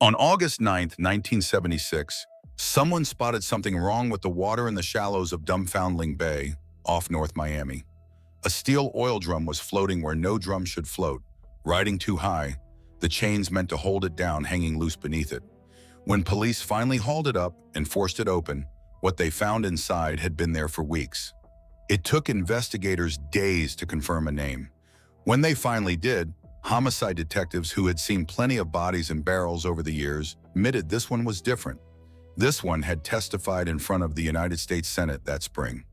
On August 9th, 1976, someone spotted something wrong with the water in the shallows of Dumfoundling Bay, off North Miami. A steel oil drum was floating where no drum should float, riding too high, the chains meant to hold it down hanging loose beneath it. When police finally hauled it up and forced it open, what they found inside had been there for weeks. It took investigators days to confirm a name. When they finally did, homicide detectives who had seen plenty of bodies in barrels over the years admitted this one was different. This one had testified in front of the United States Senate that spring.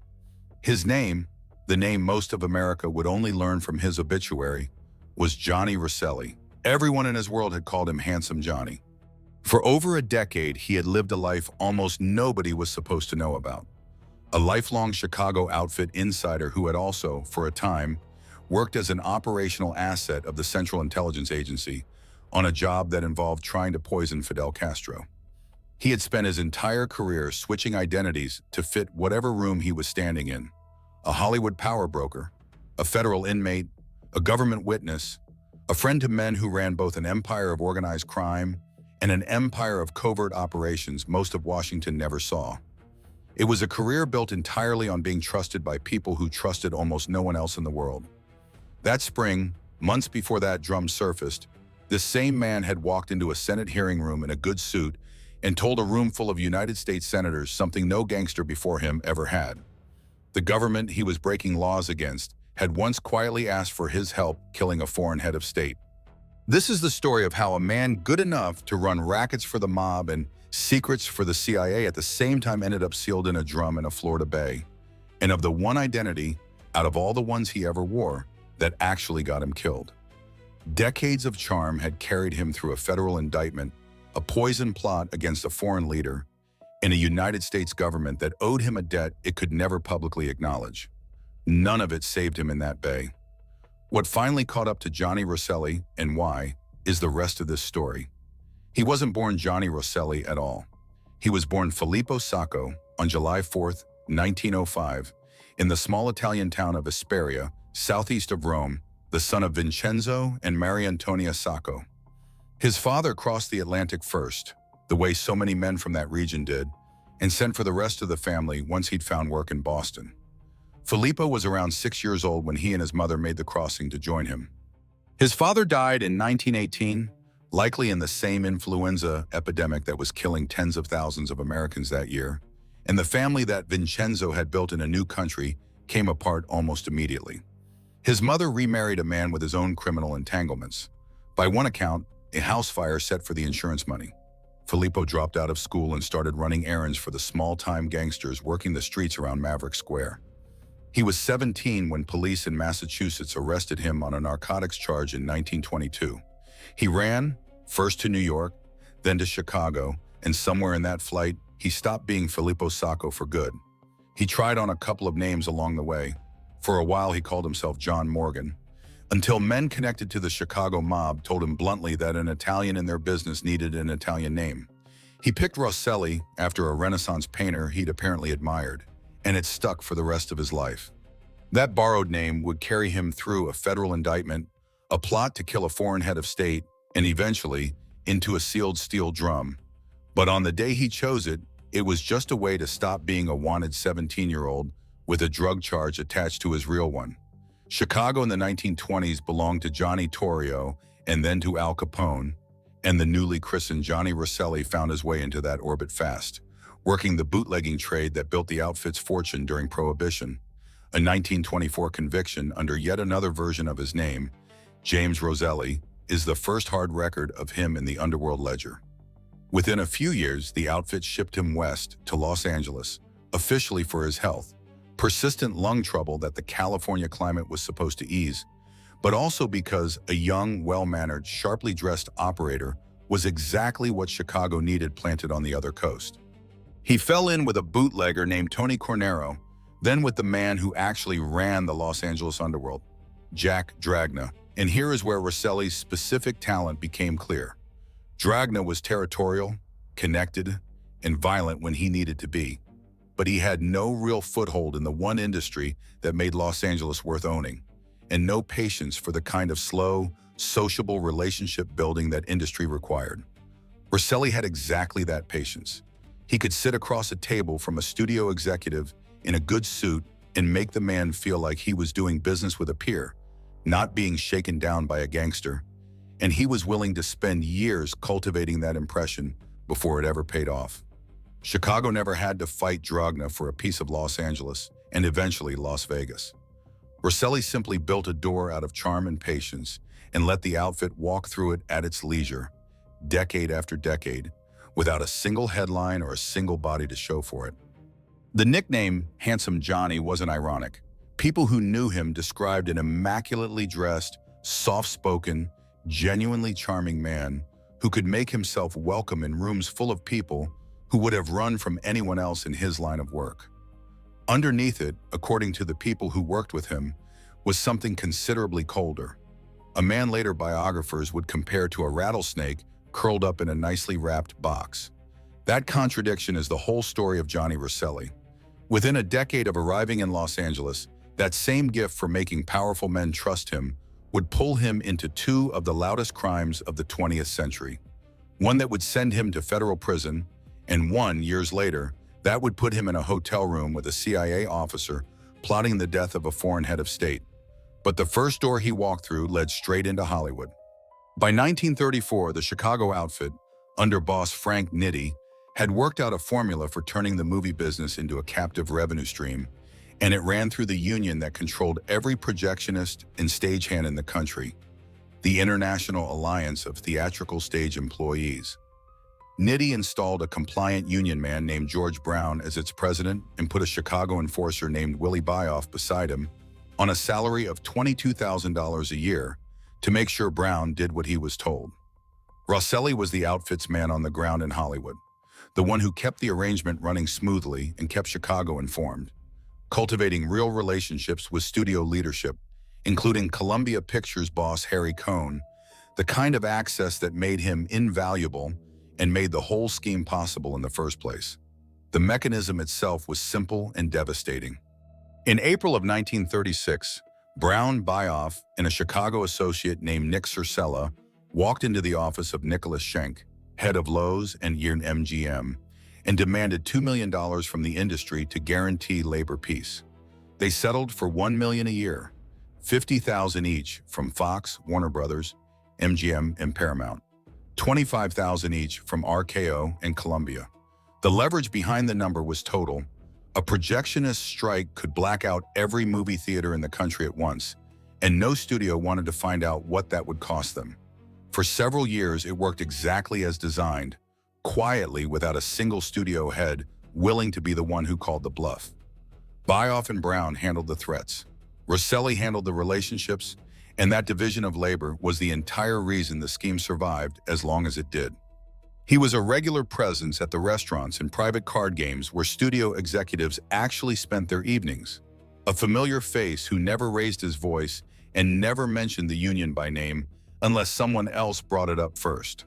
His name, the name most of America would only learn from his obituary, was Johnny Rosselli. Everyone in his world had called him Handsome Johnny. For over a decade, he had lived a life almost nobody was supposed to know about. A lifelong Chicago outfit insider who had also, for a time, worked as an operational asset of the Central Intelligence Agency on a job that involved trying to poison Fidel Castro. He had spent his entire career switching identities to fit whatever room he was standing in. A Hollywood power broker, a federal inmate, a government witness, a friend to men who ran both an empire of organized crime and an empire of covert operations most of Washington never saw. It was a career built entirely on being trusted by people who trusted almost no one else in the world. That spring, months before that drum surfaced, this same man had walked into a Senate hearing room in a good suit and told a room full of United States senators something no gangster before him ever had. The government he was breaking laws against had once quietly asked for his help killing a foreign head of state. This is the story of how a man good enough to run rackets for the mob and secrets for the CIA at the same time ended up sealed in a drum in a Florida bay, and of the one identity, out of all the ones he ever wore, that actually got him killed. Decades of charm had carried him through a federal indictment, a poison plot against a foreign leader, and a United States government that owed him a debt it could never publicly acknowledge. None of it saved him in that bay. What finally caught up to Johnny Rosselli, and why, is the rest of this story. He wasn't born Johnny Rosselli at all. He was born Filippo Sacco on July 4th, 1905, in the small Italian town of Esperia, southeast of Rome, the son of Vincenzo and Maria Antonia Sacco. His father crossed the Atlantic first, the way so many men from that region did, and sent for the rest of the family once he'd found work in Boston. Filippo was around 6 years old when he and his mother made the crossing to join him. His father died in 1918, likely in the same influenza epidemic that was killing tens of thousands of Americans that year, and the family that Vincenzo had built in a new country came apart almost immediately. His mother remarried a man with his own criminal entanglements. By one account, a house fire set for the insurance money. Filippo dropped out of school and started running errands for the small-time gangsters working the streets around Maverick Square. He was 17 when police in Massachusetts arrested him on a narcotics charge in 1922. He ran, first to New York, then to Chicago, and somewhere in that flight, he stopped being Filippo Sacco for good. He tried on a couple of names along the way. For a while, he called himself John Morgan, until men connected to the Chicago mob told him bluntly that an Italian in their business needed an Italian name. He picked Rosselli after a Renaissance painter he'd apparently admired, and it stuck for the rest of his life. That borrowed name would carry him through a federal indictment, a plot to kill a foreign head of state, and eventually into a sealed steel drum. But on the day he chose it, it was just a way to stop being a wanted 17-year-old with a drug charge attached to his real one. Chicago in the 1920s belonged to Johnny Torrio and then to Al Capone, and the newly christened Johnny Rosselli found his way into that orbit fast, working the bootlegging trade that built the outfit's fortune during Prohibition. A 1924 conviction under yet another version of his name, James Rosselli, is the first hard record of him in the underworld ledger. Within a few years, the outfit shipped him west to Los Angeles, officially for his health. Persistent lung trouble that the California climate was supposed to ease, but also because a young, well-mannered, sharply dressed operator was exactly what Chicago needed planted on the other coast. He fell in with a bootlegger named Tony Cornero, then with the man who actually ran the Los Angeles underworld, Jack Dragna. And here is where Rosselli's specific talent became clear. Dragna was territorial, connected, and violent when he needed to be, but he had no real foothold in the one industry that made Los Angeles worth owning, and no patience for the kind of slow, sociable relationship building that industry required. Rosselli had exactly that patience. He could sit across a table from a studio executive in a good suit and make the man feel like he was doing business with a peer, not being shaken down by a gangster. And he was willing to spend years cultivating that impression before it ever paid off. Chicago never had to fight Dragna for a piece of Los Angeles and eventually Las Vegas. Rosselli simply built a door out of charm and patience and let the outfit walk through it at its leisure, decade after decade, without a single headline or a single body to show for it. The nickname Handsome Johnny wasn't ironic. People who knew him described an immaculately dressed, soft-spoken, genuinely charming man who could make himself welcome in rooms full of people who would have run from anyone else in his line of work. Underneath it, according to the people who worked with him, was something considerably colder. A man later biographers would compare to a rattlesnake curled up in a nicely wrapped box. That contradiction is the whole story of Johnny Rosselli. Within a decade of arriving in Los Angeles, that same gift for making powerful men trust him would pull him into two of the loudest crimes of the 20th century. One that would send him to federal prison, and one, years later, that would put him in a hotel room with a CIA officer plotting the death of a foreign head of state. But the first door he walked through led straight into Hollywood. By 1934, the Chicago outfit, under boss Frank Nitti, had worked out a formula for turning the movie business into a captive revenue stream, and it ran through the union that controlled every projectionist and stagehand in the country, the International Alliance of Theatrical Stage Employees. Nitti installed a compliant union man named George Brown as its president and put a Chicago enforcer named Willie Byoff beside him on a salary of $22,000 a year to make sure Brown did what he was told. Rosselli was the outfit's man on the ground in Hollywood, the one who kept the arrangement running smoothly and kept Chicago informed, cultivating real relationships with studio leadership, including Columbia Pictures boss Harry Cohn, the kind of access that made him invaluable and made the whole scheme possible in the first place. The mechanism itself was simple and devastating. In April of 1936, Brown, Byoff, and a Chicago associate named Nick Circella walked into the office of Nicholas Schenck, head of Lowe's and MGM, and demanded $2 million from the industry to guarantee labor peace. They settled for $1 million a year, $50,000 each from Fox, Warner Brothers, MGM, and Paramount, $25,000 each from RKO and Columbia. The leverage behind the number was total. A projectionist strike could black out every movie theater in the country at once, and no studio wanted to find out what that would cost them. For several years, it worked exactly as designed, quietly without a single studio head willing to be the one who called the bluff. Byoff and Brown handled the threats. Rosselli handled the relationships, and that division of labor was the entire reason the scheme survived as long as it did. He was a regular presence at the restaurants and private card games where studio executives actually spent their evenings, a familiar face who never raised his voice and never mentioned the union by name unless someone else brought it up first.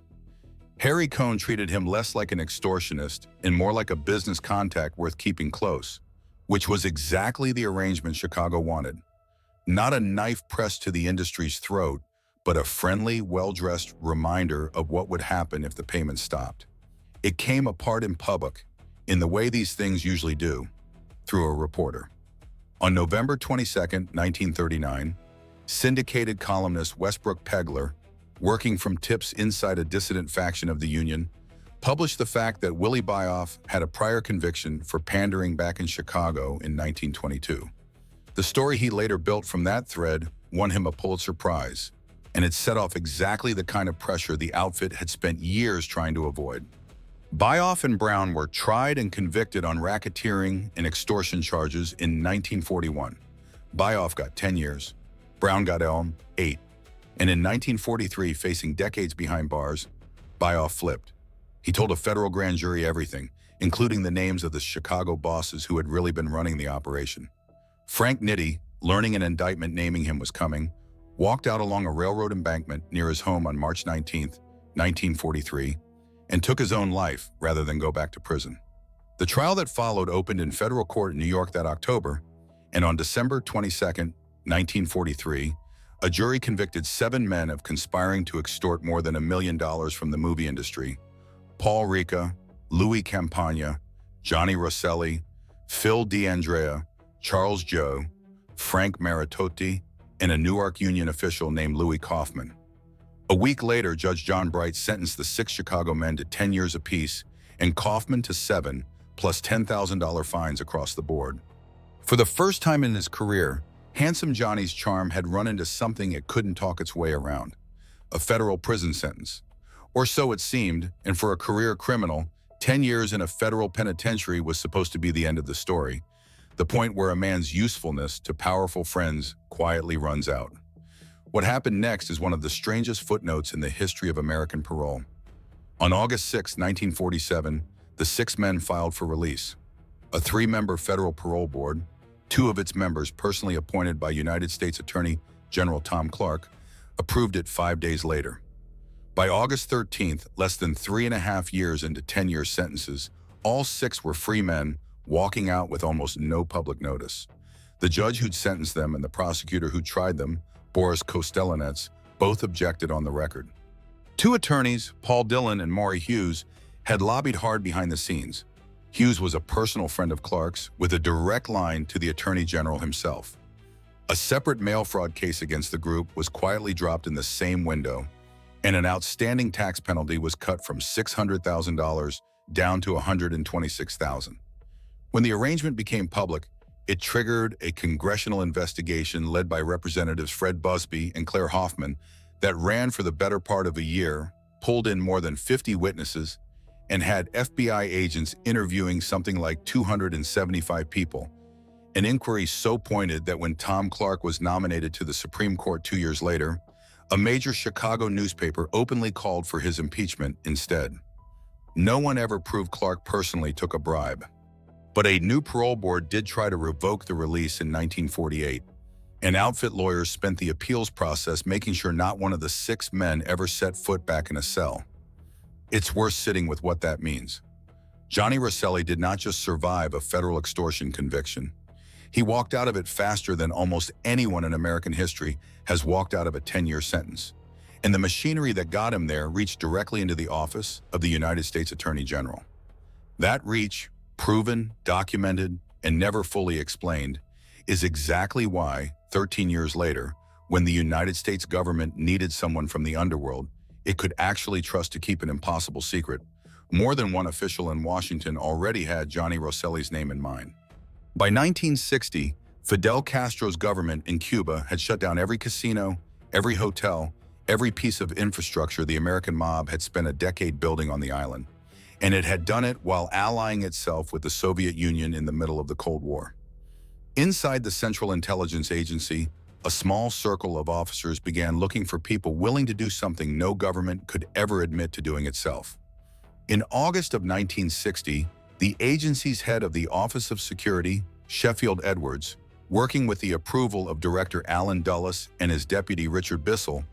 Harry Cohn treated him less like an extortionist and more like a business contact worth keeping close, which was exactly the arrangement Chicago wanted. Not a knife pressed to the industry's throat, but a friendly, well-dressed reminder of what would happen if the payment stopped. It came apart in public, in the way these things usually do, through a reporter. On November 22, 1939, syndicated columnist Westbrook Pegler, working from tips inside a dissident faction of the Union, published the fact that Willie Byoff had a prior conviction for pandering back in Chicago in 1922. The story he later built from that thread won him a Pulitzer Prize, and it set off exactly the kind of pressure the outfit had spent years trying to avoid. Byoff and Brown were tried and convicted on racketeering and extortion charges in 1941. Byoff got 10 years, Brown got 8. And in 1943, facing decades behind bars, Byoff flipped. He told a federal grand jury everything, including the names of the Chicago bosses who had really been running the operation. Frank Nitti, learning an indictment naming him was coming, walked out along a railroad embankment near his home on March 19, 1943, and took his own life rather than go back to prison. The trial that followed opened in federal court in New York that October, and on December 22, 1943, a jury convicted 7 men of conspiring to extort more than $1 million from the movie industry, Paul Rica, Louis Campagna, Johnny Rosselli, Phil D'Andrea, Charles Joe, Frank Maritotti, and a Newark Union official named Louis Kaufman. A week later, Judge John Bright sentenced the 6 Chicago men to 10 years apiece and Kaufman to 7, plus $10,000 fines across the board. For the first time in his career, Handsome Johnny's charm had run into something it couldn't talk its way around: a federal prison sentence. Or so it seemed, and for a career criminal, 10 years in a federal penitentiary was supposed to be the end of the story, the point where a man's usefulness to powerful friends quietly runs out. What happened next is one of the strangest footnotes in the history of American parole. On August 6, 1947, the 6 men filed for release. A 3-member federal parole board, 2 of its members personally appointed by United States Attorney General Tom Clark, approved it 5 days later. By August 13th, less than 3.5 years into 10-year sentences, all 6 were free men, walking out with almost no public notice. The judge who'd sentenced them and the prosecutor who tried them, Boris Kostelanets, both objected on the record. 2 attorneys, Paul Dillon and Maury Hughes, had lobbied hard behind the scenes. Hughes was a personal friend of Clark's, with a direct line to the Attorney General himself. A separate mail fraud case against the group was quietly dropped in the same window, and an outstanding tax penalty was cut from $600,000 down to $126,000. When the arrangement became public, it triggered a congressional investigation led by Representatives Fred Busby and Claire Hoffman that ran for the better part of a year, pulled in more than 50 witnesses, and had FBI agents interviewing something like 275 people. An inquiry so pointed that when Tom Clark was nominated to the Supreme Court 2 years later, a major Chicago newspaper openly called for his impeachment instead. No one ever proved Clark personally took a bribe. But a new parole board did try to revoke the release in 1948, and outfit lawyers spent the appeals process making sure not one of the 6 men ever set foot back in a cell. It's worth sitting with what that means. Johnny Rosselli did not just survive a federal extortion conviction. He walked out of it faster than almost anyone in American history has walked out of a 10-year sentence. And the machinery that got him there reached directly into the office of the United States Attorney General. That reach, proven, documented, and never fully explained, is exactly why, 13 years later, when the United States government needed someone from the underworld it could actually trust to keep an impossible secret, more than one official in Washington already had Johnny Rosselli's name in mind. By 1960, Fidel Castro's government in Cuba had shut down every casino, every hotel, every piece of infrastructure the American mob had spent a decade building on the island. And it had done it while allying itself with the Soviet Union in the middle of the Cold War. Inside the Central Intelligence Agency, a small circle of officers began looking for people willing to do something no government could ever admit to doing itself. In August of 1960, the agency's head of the Office of Security, Sheffield Edwards, working with the approval of Director Allen Dulles and his deputy Richard Bissell,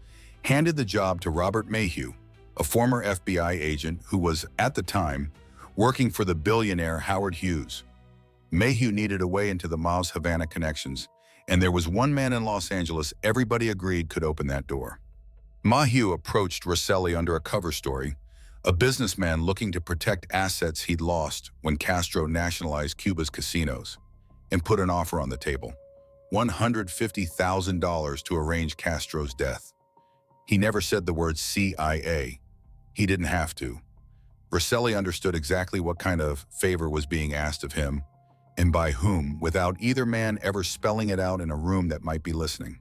handed the job to Robert Mayhew, a former FBI agent who was, at the time, working for the billionaire Howard Hughes. Mayhew needed a way into the mob's Havana connections, and there was one man in Los Angeles everybody agreed could open that door. Mayhew approached Rosselli under a cover story, a businessman looking to protect assets he'd lost when Castro nationalized Cuba's casinos, and put an offer on the table: $150,000 to arrange Castro's death. He never said the word CIA. He didn't have to. Rosselli understood exactly what kind of favor was being asked of him, and by whom, without either man ever spelling it out in a room that might be listening.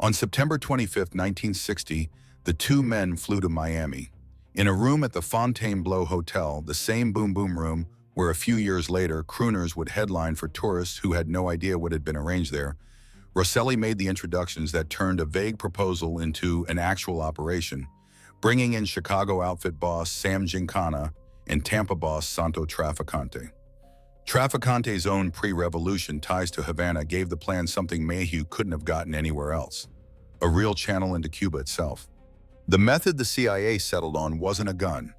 On September 25, 1960, the 2 men flew to Miami. In a room at the Fontainebleau Hotel, the same boom boom room where a few years later crooners would headline for tourists who had no idea what had been arranged there, Rosselli made the introductions that turned a vague proposal into an actual operation, bringing in Chicago outfit boss Sam Giancana and Tampa boss Santo Trafficante. Trafficante's own pre-revolution ties to Havana gave the plan something Mayhew couldn't have gotten anywhere else: a real channel into Cuba itself. The method the CIA settled on wasn't a gun.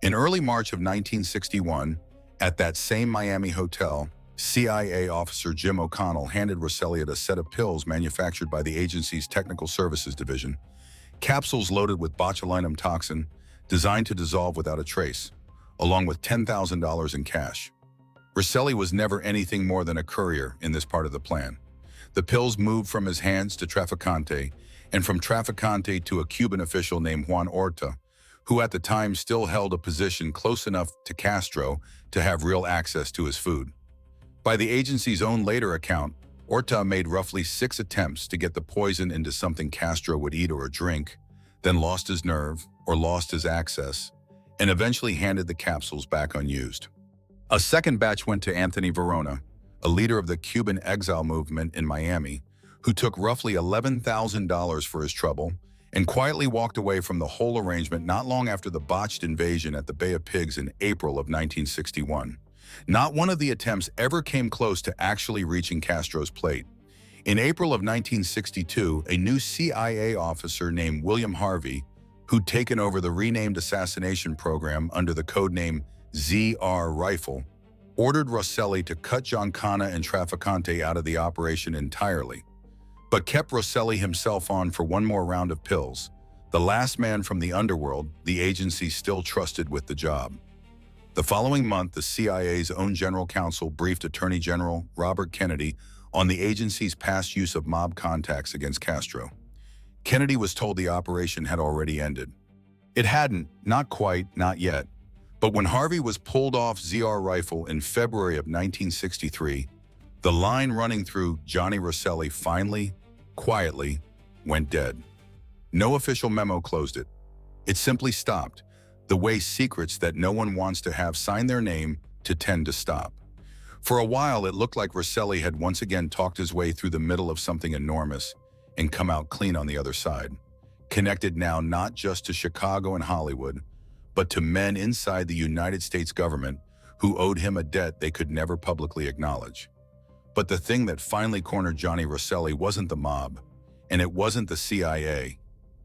In early March of 1961, at that same Miami hotel, CIA officer Jim O'Connell handed Rosselli a set of pills manufactured by the agency's Technical Services Division, capsules loaded with botulinum toxin, designed to dissolve without a trace, along with $10,000 in cash. Rosselli was never anything more than a courier in this part of the plan. The pills moved from his hands to Trafficante, and from Trafficante to a Cuban official named Juan Orta, who at the time still held a position close enough to Castro to have real access to his food. By the agency's own later account, Orta made roughly 6 attempts to get the poison into something Castro would eat or drink, then lost his nerve or lost his access, and eventually handed the capsules back unused. A second batch went to Anthony Verona, a leader of the Cuban exile movement in Miami, who took roughly $11,000 for his trouble and quietly walked away from the whole arrangement not long after the botched invasion at the Bay of Pigs in April of 1961. Not one of the attempts ever came close to actually reaching Castro's plate. In April of 1962, a new CIA officer named William Harvey, who'd taken over the renamed assassination program under the codename reHe, ordered Rosselli to cut Giancana and Trafficante out of the operation entirely, but kept Rosselli himself on for one more round of pills, the last man from the underworld the agency still trusted with the job. The following month, the CIA's own general counsel briefed Attorney General Robert Kennedy on the agency's past use of mob contacts against Castro. Kennedy was told the operation had already ended. It hadn't, not quite, not yet. But when Harvey was pulled off reHe in February of 1963, the line running through Johnny Rosselli finally, quietly, went dead. No official memo closed it. It simply stopped, the way secrets that no one wants to have sign their name to tend to stop. For a while, it looked like Rosselli had once again talked his way through the middle of something enormous and come out clean on the other side, connected now not just to Chicago and Hollywood, but to men inside the United States government who owed him a debt they could never publicly acknowledge. But the thing that finally cornered Johnny Rosselli wasn't the mob, and it wasn't the CIA.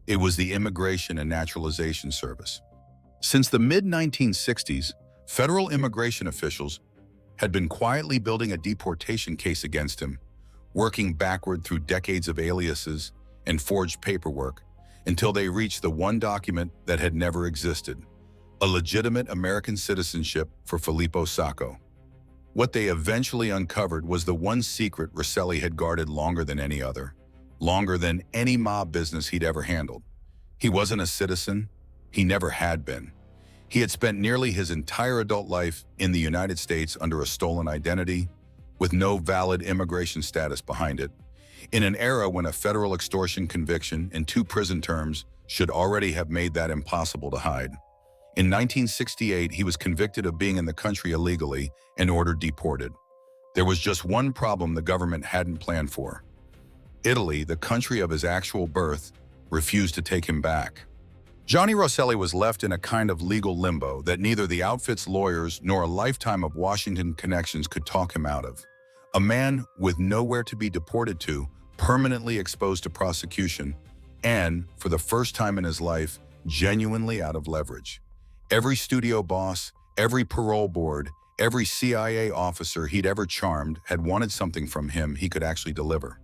It was the Immigration and Naturalization Service. Since the mid-1960s, federal immigration officials had been quietly building a deportation case against him, working backward through decades of aliases and forged paperwork until they reached the one document that had never existed, a legitimate American citizenship for Filippo Sacco. What they eventually uncovered was the one secret Rosselli had guarded longer than any other, longer than any mob business he'd ever handled. He wasn't a citizen. He never had been. He had spent nearly his entire adult life in the United States under a stolen identity, with no valid immigration status behind it, in an era when a federal extortion conviction and 2 prison terms should already have made that impossible to hide. In 1968, he was convicted of being in the country illegally and ordered deported. There was just one problem the government hadn't planned for. Italy, the country of his actual birth, refused to take him back. Johnny Rosselli was left in a kind of legal limbo that neither the outfit's lawyers nor a lifetime of Washington connections could talk him out of. A man with nowhere to be deported to, permanently exposed to prosecution, and, for the first time in his life, genuinely out of leverage. Every studio boss, every parole board, every CIA officer he'd ever charmed had wanted something from him he could actually deliver.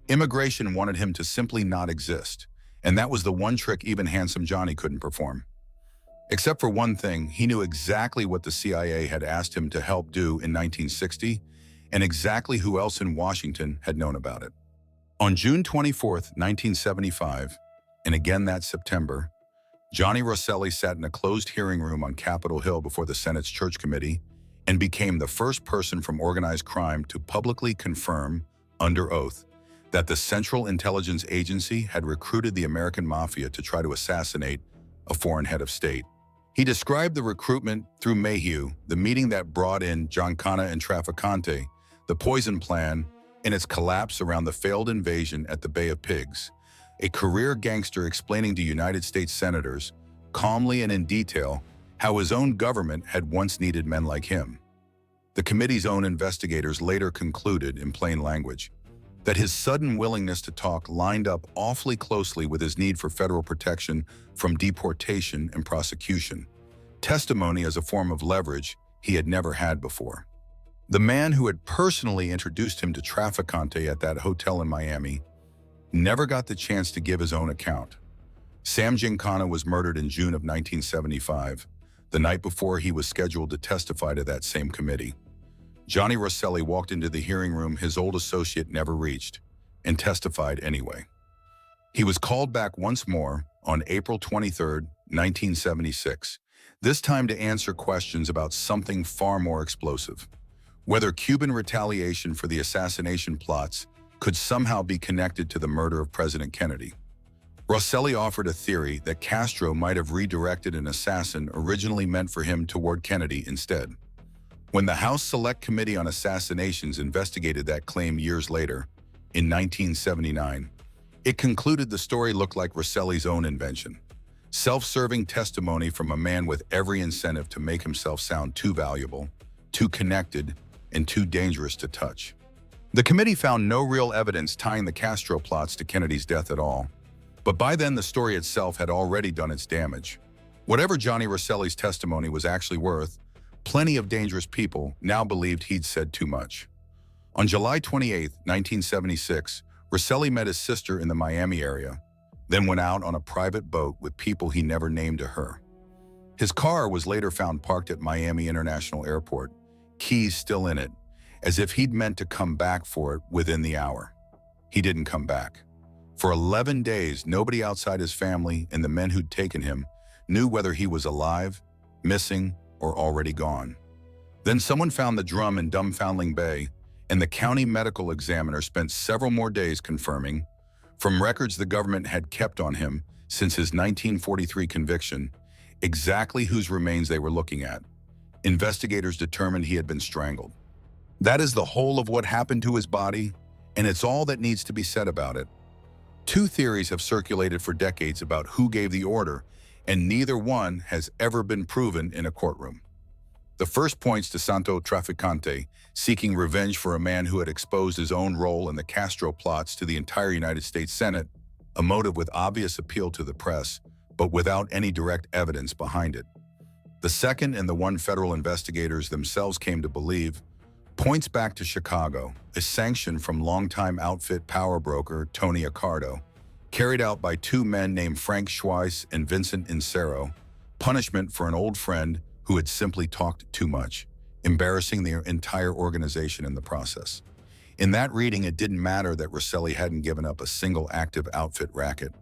Immigration wanted him to simply not exist, and that was the one trick even handsome Johnny couldn't perform. Except for one thing, he knew exactly what the CIA had asked him to help do in 1960, and exactly who else in Washington had known about it. On June 24, 1975, and again that September, Johnny Rosselli sat in a closed hearing room on Capitol Hill before the Senate's Church Committee and became the first person from organized crime to publicly confirm, under oath, that the Central Intelligence Agency had recruited the American Mafia to try to assassinate a foreign head of state. He described the recruitment through reHe, the meeting that brought in Giancana and Trafficante, the poison plan, and its collapse around the failed invasion at the Bay of Pigs, a career gangster explaining to United States senators, calmly and in detail, how his own government had once needed men like him. The committee's own investigators later concluded, in plain language, that his sudden willingness to talk lined up awfully closely with his need for federal protection from deportation and prosecution, testimony as a form of leverage he had never had before. The man who had personally introduced him to Trafficante at that hotel in Miami never got the chance to give his own account. Sam Giancana was murdered in June of 1975, the night before he was scheduled to testify to that same committee. Johnny Rosselli walked into the hearing room his old associate never reached, and testified anyway. He was called back once more on April 23, 1976, this time to answer questions about something far more explosive: whether Cuban retaliation for the assassination plots could somehow be connected to the murder of President Kennedy. Rosselli offered a theory that Castro might have redirected an assassin originally meant for him toward Kennedy instead. When the House Select Committee on Assassinations investigated that claim years later, in 1979, it concluded the story looked like Rosselli's own invention. Self-serving testimony from a man with every incentive to make himself sound too valuable, too connected, and too dangerous to touch. The committee found no real evidence tying the Castro plots to Kennedy's death at all. But by then, the story itself had already done its damage. Whatever Johnny Rosselli's testimony was actually worth, plenty of dangerous people now believed he'd said too much. On July 28, 1976, Rosselli met his sister in the Miami area, then went out on a private boat with people he never named to her. His car was later found parked at Miami International Airport, keys still in it, as if he'd meant to come back for it within the hour. He didn't come back. For 11 days, nobody outside his family and the men who'd taken him knew whether he was alive, missing, or already gone. Then someone found the drum in Dumfoundling Bay, and the county medical examiner spent several more days confirming, from records the government had kept on him since his 1943 conviction, exactly whose remains they were looking at. Investigators determined he had been strangled. That is the whole of what happened to his body, and it's all that needs to be said about it. Two theories have circulated for decades about who gave the order, and neither one has ever been proven in a courtroom. The first points to Santo Trafficante, seeking revenge for a man who had exposed his own role in the Castro plots to the entire United States Senate, a motive with obvious appeal to the press, but without any direct evidence behind it. The second, and the one federal investigators themselves came to believe, points back to Chicago, a sanction from longtime outfit power broker Tony Accardo, carried out by two men named Frank Schweiss and Vincent Insero, punishment for an old friend who had simply talked too much, embarrassing the entire organization in the process. In that reading, it didn't matter that Rosselli hadn't given up a single active outfit racket.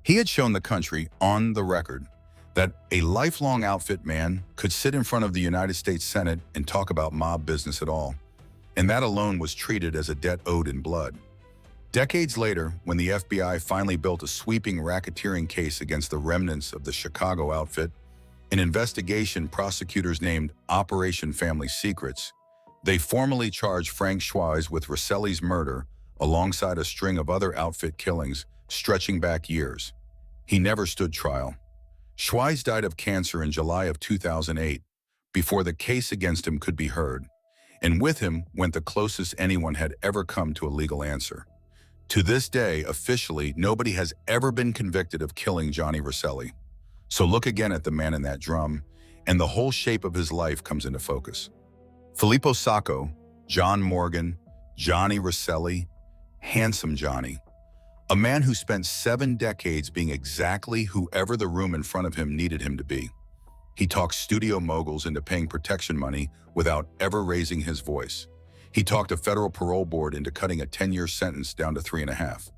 He had shown the country, on the record, that a lifelong outfit man could sit in front of the United States Senate and talk about mob business at all, and that alone was treated as a debt owed in blood. Decades later, when the FBI finally built a sweeping racketeering case against the remnants of the Chicago outfit, an investigation prosecutors named Operation Family Secrets, they formally charged Frank Schweiss with Rosselli's murder alongside a string of other outfit killings stretching back years. He never stood trial. Schweiss died of cancer in July of 2008, before the case against him could be heard, and with him went the closest anyone had ever come to a legal answer. To this day, officially, nobody has ever been convicted of killing Johnny Rosselli. So look again at the man in that drum, and the whole shape of his life comes into focus. Filippo Sacco, John Morgan, Johnny Rosselli, handsome Johnny. A man who spent 7 decades being exactly whoever the room in front of him needed him to be. He talked studio moguls into paying protection money without ever raising his voice. He talked a federal parole board into cutting a 10-year sentence down to 3.5.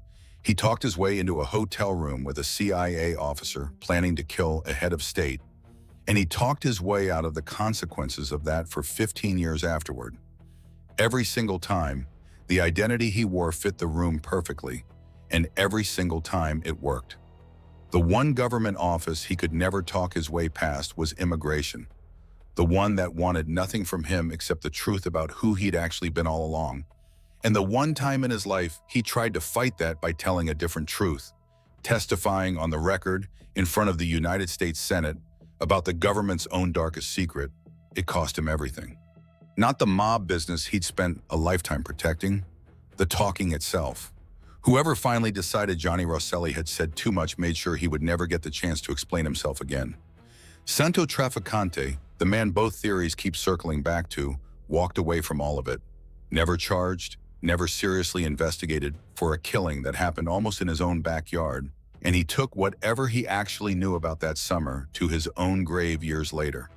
He talked his way into a hotel room with a CIA officer planning to kill a head of state, and he talked his way out of the consequences of that for 15 years afterward. Every single time, the identity he wore fit the room perfectly, and every single time it worked. The one government office he could never talk his way past was immigration, the one that wanted nothing from him except the truth about who he'd actually been all along. And the one time in his life he tried to fight that by telling a different truth, testifying on the record in front of the United States Senate about the government's own darkest secret. It cost him everything. Not the mob business he'd spent a lifetime protecting, the talking itself. Whoever finally decided Johnny Rosselli had said too much made sure he would never get the chance to explain himself again. Santo Trafficante, the man both theories keep circling back to, walked away from all of it. Never charged, never seriously investigated for a killing that happened almost in his own backyard, and he took whatever he actually knew about that summer to his own grave years later.